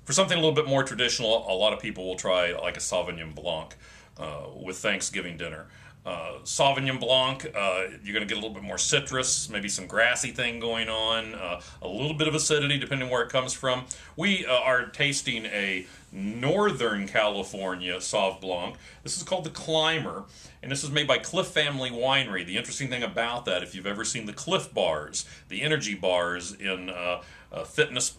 For something a little bit more traditional, a lot of people will try like a Sauvignon Blanc with Thanksgiving dinner. Sauvignon Blanc, you're going to get a little bit more citrus, maybe some grassy thing going on, a little bit of acidity depending where it comes from. We are tasting a Northern California Sauv Blanc. This is called the Climber, and this is made by Cliff Family Winery. The interesting thing about that, if you've ever seen the Cliff bars, the energy bars in fitness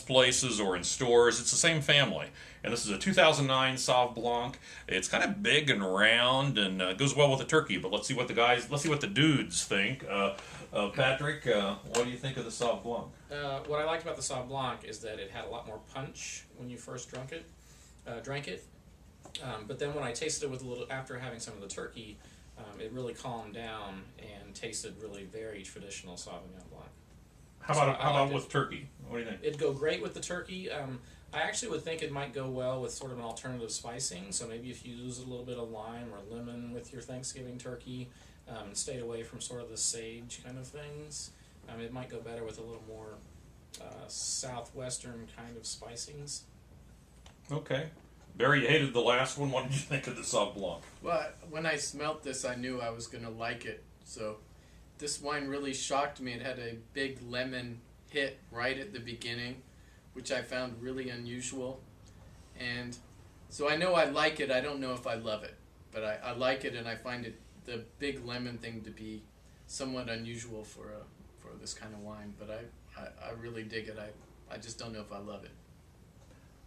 places or in stores, it's the same family. And this is a 2009 Sauv Blanc. It's kind of big and round and goes well with the turkey. But let's see what the dudes think. Patrick, what do you think of the Sauv Blanc? What I liked about the Sauv Blanc is that it had a lot more punch when you first drank it. But then when I tasted it with a little, after having some of the turkey, it really calmed down and tasted really very traditional Sauvignon Blanc. How about with turkey? What do you think? It'd go great with the turkey. I actually would think it might go well with sort of an alternative spicing. So maybe if you use a little bit of lime or lemon with your Thanksgiving turkey, and stayed away from sort of the sage kind of things, it might go better with a little more southwestern kind of spicings. Okay. Barry, you hated the last one. What did you think of the Sauv Blanc? Well, when I smelt this, I knew I was going to like it. So this wine really shocked me. It had a big lemon hit right at the beginning, which I found really unusual. And so I know I like it. I don't know if I love it, but I like it, and I find it, the big lemon thing, to be somewhat unusual for this kind of wine. But I really dig it. I just don't know if I love it.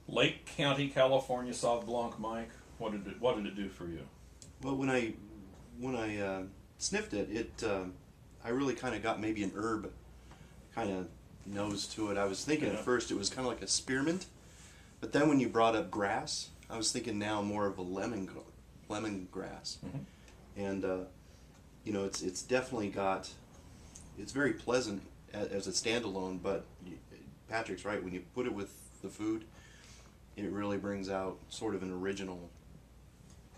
Lake County, California Sauv Blanc, Mike. What did it do for you? Well, when I sniffed it, I really kind of got maybe an herb kind of nose to it. I was thinking at first it was kind of like a spearmint, but then when you brought up grass, I was thinking now more of a lemon grass. Mm-hmm. And it's definitely got, it's very pleasant as a standalone, but Patrick's right, when you put it with the food, it really brings out sort of an original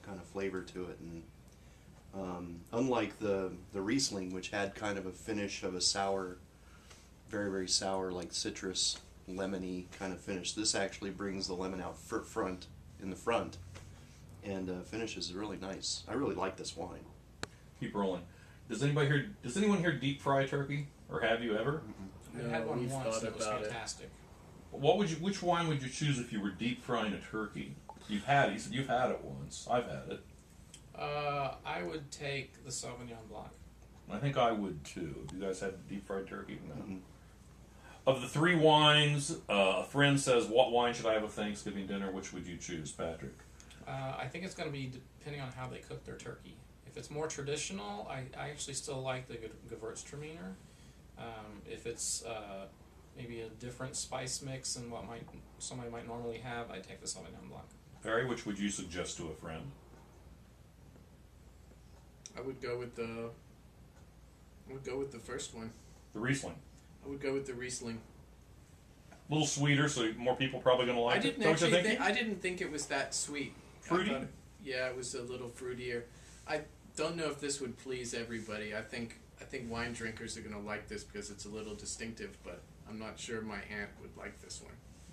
kind of flavor to it. And unlike the Riesling, which had kind of a finish of a sour, very, very sour, like citrus, lemony kind of finish, this actually brings the lemon out in the front, and finishes really nice. I really like this wine. Keep rolling. Does anyone here deep fry turkey, or have you ever? I had one once and it was fantastic. Which wine would you choose if you were deep frying a turkey? You said you've had it once. I've had it. I would take the Sauvignon Blanc. I think I would too. You guys had deep fried turkey? No. Mm-hmm. Of the three wines, a friend says, "What wine should I have at Thanksgiving dinner?" Which would you choose, Patrick? I think it's going to be depending on how they cook their turkey. If it's more traditional, I actually still like the Gewürztraminer. If it's maybe a different spice mix than what somebody might normally have, I'd take the Sauvignon Blanc. Barry, which would you suggest to a friend? I would go with the first one. The Riesling. I would go with the Riesling. A little sweeter, so more people probably going to like it. I didn't think it was that sweet. Fruity? Yeah, it was a little fruitier. I don't know if this would please everybody. I think wine drinkers are going to like this because it's a little distinctive, but I'm not sure my aunt would like this one.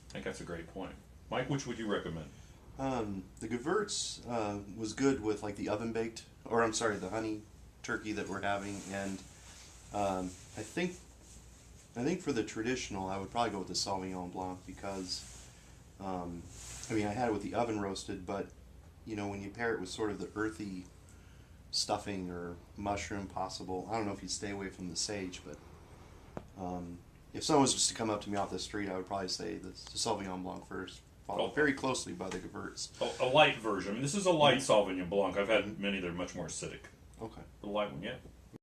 I think that's a great point. Mike, which would you recommend? The Gewürz was good with like the the honey turkey that we're having, and I think for the traditional, I would probably go with the Sauvignon Blanc because, I had it with the oven roasted, but when you pair it with sort of the earthy stuffing or mushroom possible, I don't know if you'd stay away from the sage, but if someone was just to come up to me off the street, I would probably say the Sauvignon Blanc first, followed very closely by the Gewürz. A light version. This is a light Sauvignon Blanc. I've had many that are much more acidic. Okay. The light one, yeah.